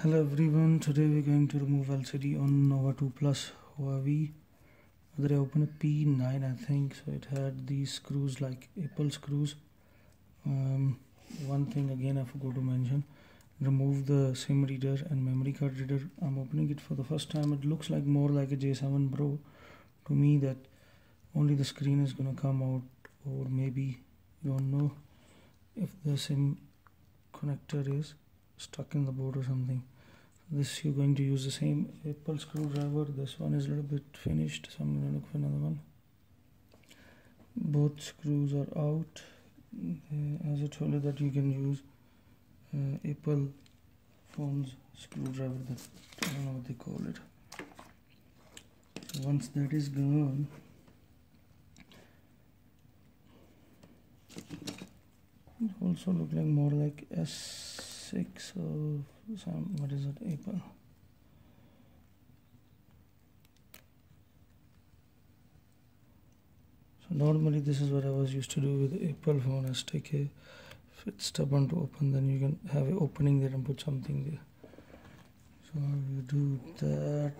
Hello everyone, today we're going to remove LCD on Nova 2 Plus Huawei. Whether I open a P9 I think, so it had these screws like Apple screws. One thing again I forgot to mention, remove the SIM reader and memory card reader. I'm opening it for the first time. It looks like more like a J7 Pro to me, that only the screen is gonna come out, or maybe you don't know if the SIM connector is stuck in the board or something. This you're going to use the same Apple screwdriver. This one is a little bit finished, so I'm going to look for another one. Both screws are out. As I told you that you can use Apple phone's screwdriver, that I don't know what they call it. So once that is gone, it also look like more like S6 or some, what is it, Apple. So normally this is what I was used to do with the Apple phone. Is take a, if it's stubborn to open, then you can have an opening there and put something there. So you do that.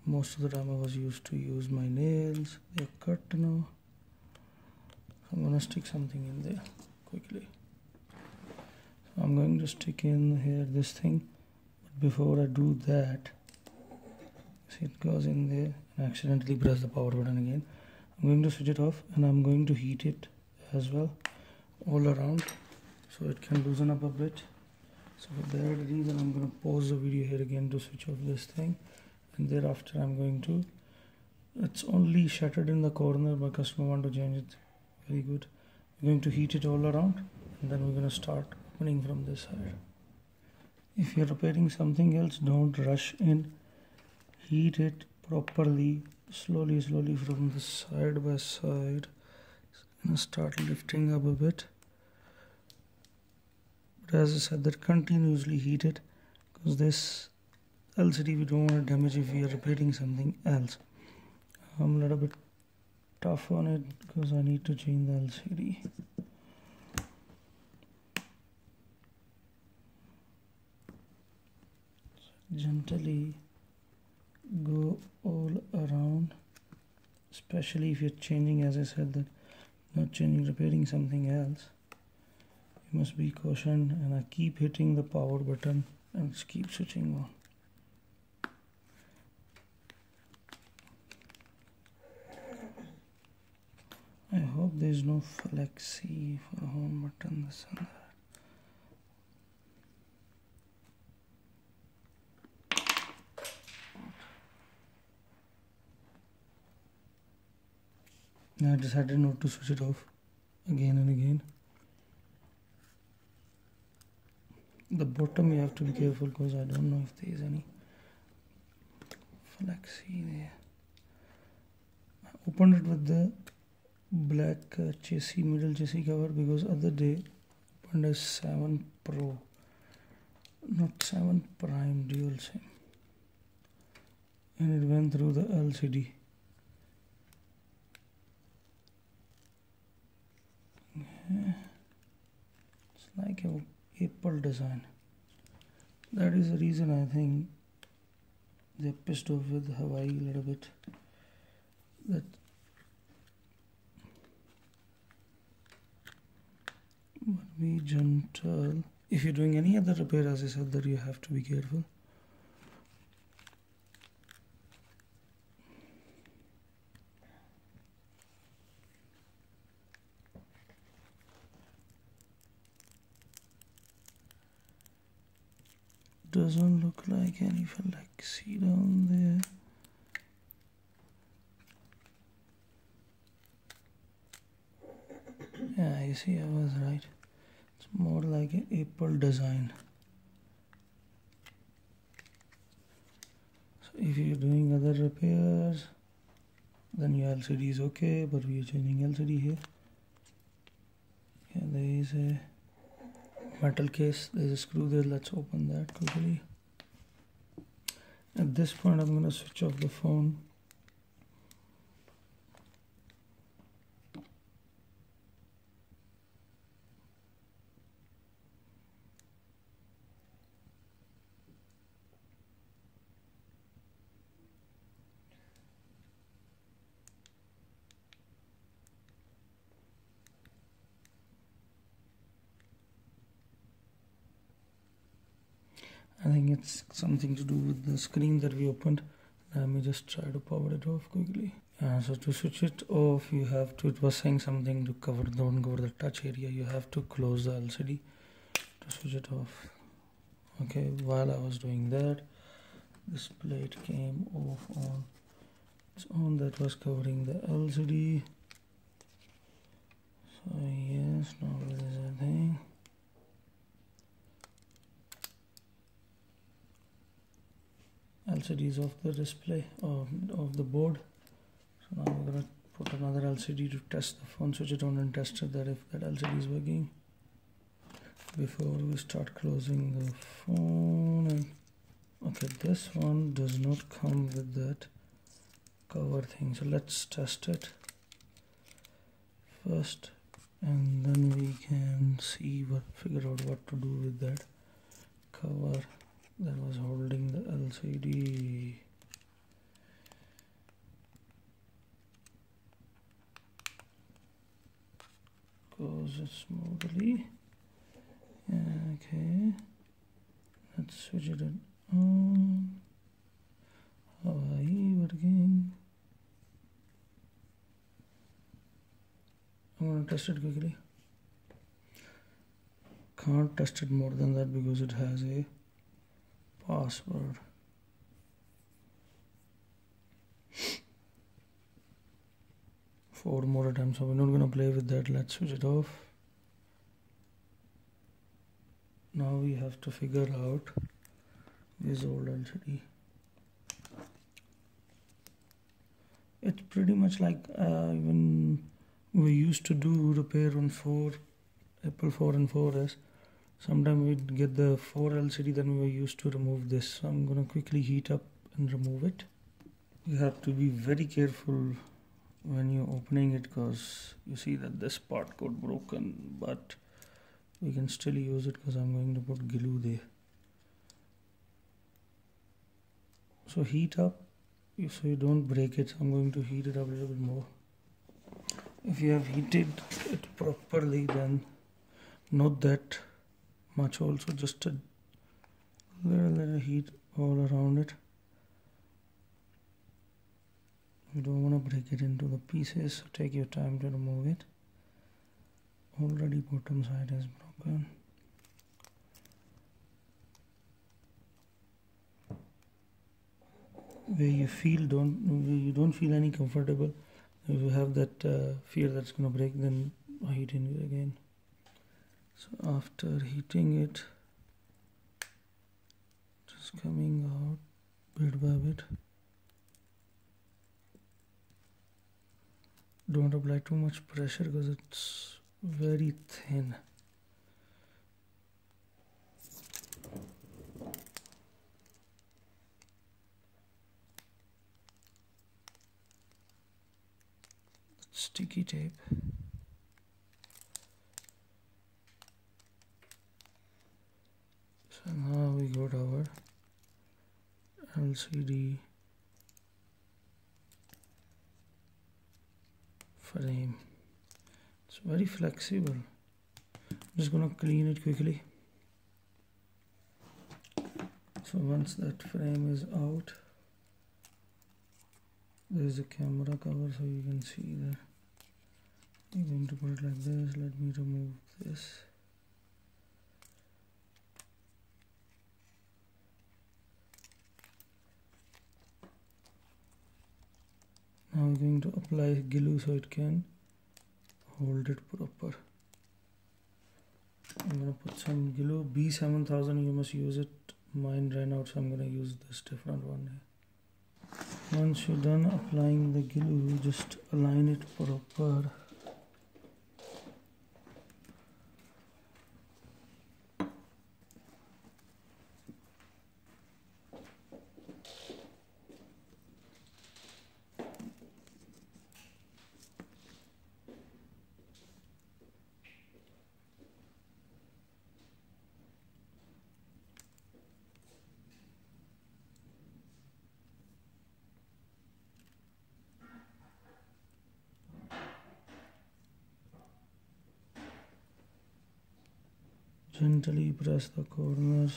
Most of the time I was used to use my nails. They're cut now. So I'm gonna stick something in there quickly. So I'm going to stick in here this thing, but before I do that, see it goes in there and accidentally press the power button again. I'm going to switch it off and I'm going to heat it as well all around so it can loosen up a bit. So for that reason I'm going to pause the video here again to switch off this thing, and thereafter I'm going to, it's only shattered in the corner, my customer want to change it. Very good. I'm going to heat it all around and then we're going to start opening from this side. If you're repairing something else, don't rush in. Heat it properly, slowly from the side by side. It's gonna start lifting up a bit. But as I said, that continuously heat it, because this LCD we don't want to damage if we are repairing something else. I'm a little bit tough on it because I need to change the LCD. Gently go all around, especially if you're changing, as I said, that not changing, repairing something else, you must be cautioned. And I keep hitting the power button and just keep switching on. I hope there's no flexi for home button, this and that. I decided not to switch it off again and again. The bottom you have to be careful, because I don't know if there is any flexi there. I opened it with the black chassis, middle chassis cover, because other day I opened a 7 Pro, not 7 Prime dual SIM, and it went through the LCD. It's like a Apple design. That is the reason I think they're pissed off with Huawei a little bit. That but be gentle. If you're doing any other repair, as I said, that you have to be careful. Doesn't look like any flexi down there. Yeah, you see, I was right. It's more like an Apple design. So if you're doing other repairs, then your LCD is okay, but we are changing LCD here. Yeah, there is a metal case, there's a screw there. Let's open that quickly. At this point I'm going to switch off the phone. it's something to do with the screen that we opened. Let me just try to power it off quickly. So to switch it off, you have to, it was saying something to don't cover the touch area. You have to close the LCD to switch it off. Okay, while I was doing that, this plate came off on its own, that was covering the LCD. So yes, now there is a thing. LCD is off the display of the board. So now we're gonna put another LCD to test the phone, switch it on and test it that if that LCD is working before we start closing the phone. And okay, this one does not come with that cover thing, so let's test it first and then we can figure out what to do with that cover that was holding the LCD. Goes smoothly. Okay, let's switch it on. Huawei working. I'm gonna test it quickly. Can't test it more than that because it has a password. Four more attempts, so we're not gonna play with that. Let's switch it off. Now we have to figure out this old LCD. It's pretty much like when we used to do repair on Apple 4 and 4S. Sometimes we'd get the 4 LCD, then we were used to remove this. So I'm gonna quickly heat up and remove it. You have to be very careful when you're opening it because you see that this part got broken, but we can still use it because I'm going to put glue there. So heat up so you don't break it. So I'm going to heat it up a little bit more. If you have heated it properly, then not that much also, just a little heat all around it. You don't want to break it into the pieces, so take your time to remove it. Already bottom side is broken. Where you don't feel any comfortable, if you have that fear that's gonna break, then heating it again. So after heating it, just coming out bit by bit. Don't apply too much pressure because it's very thin. Sticky tape. So now we got our LCD frame. It's very flexible. I'm just gonna clean it quickly. So once that frame is out, there is a camera cover, so you can see that. I'm going to put it like this. Let me remove this. Now I'm going to apply glue so it can hold it proper. I'm going to put some glue. B7000, you must use it. Mine ran out, so I'm going to use this different one here. Once you're done applying the glue, just align it proper. Gently press the corners.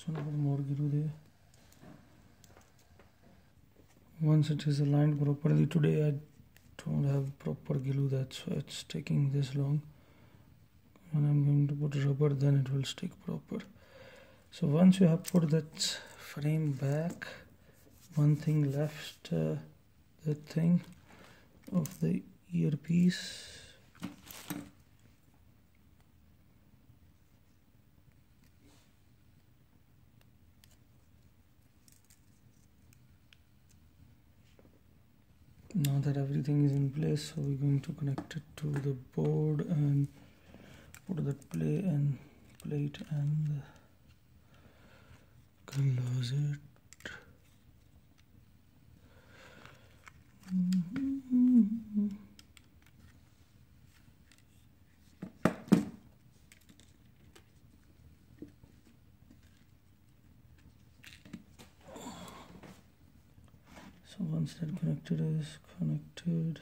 just want to put more glue there. Once it is aligned properly, today I don't have proper glue, that's why it's taking this long. When I'm going to put rubber, then it will stick proper. So once you have put that frame back, one thing left, the thing of the earpiece. Now that everything is in place, so we're going to connect it to the board and put the plate and close it. So once that connected is connected,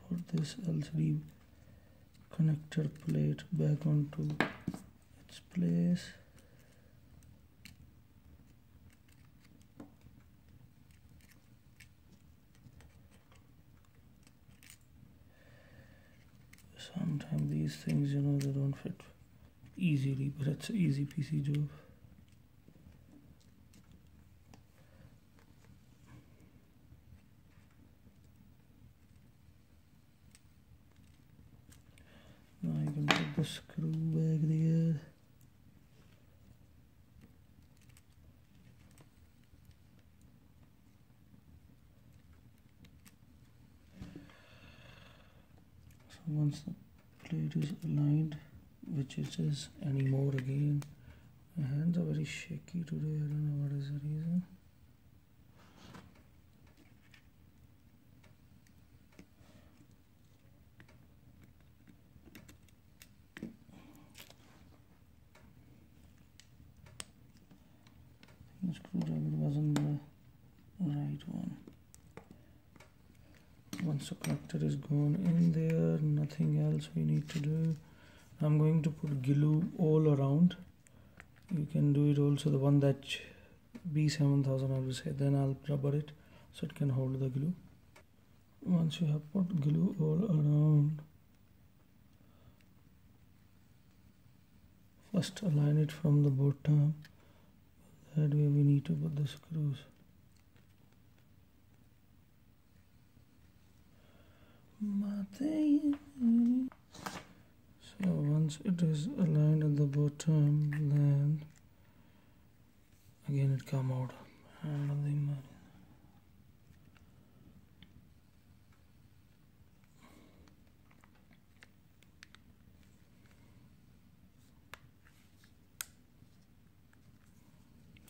put this LCD connector plate back onto its place. Sometimes these things, they don't fit easily, but it's an easy peasy job. Now you can put the screw back there. So once the plate is aligned, which it is anymore again. My hands are very shaky today, I don't know what is the reason. The screwdriver wasn't the right one. Once the connector is gone in there, nothing else we need to do. I'm going to put glue all around. You can do it also the one that B7000 I will say, then I'll rubber it so it can hold the glue. Once you have put glue all around, first align it from the bottom, that way we need to put the screws. So once it is aligned at the bottom, then again it come out.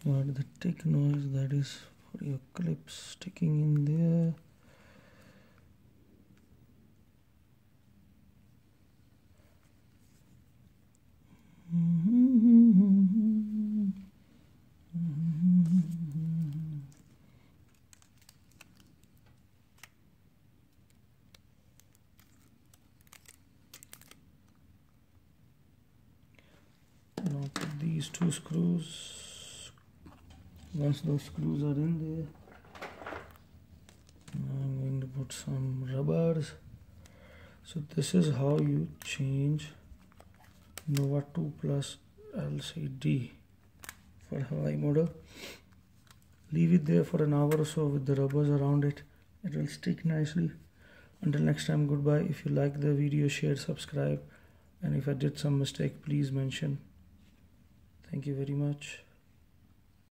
Got the tick noise, that is for your clips sticking in there. Now put these two screws. Once those screws are in there, now I'm going to put some rubbers. So this is how you change Nova 2 Plus LCD for Huawei model. Leave it there for an hour or so with the rubbers around it. It will stick nicely. Until next time, goodbye. If you like the video, share, subscribe, and if I did some mistake, please mention. Thank you very much.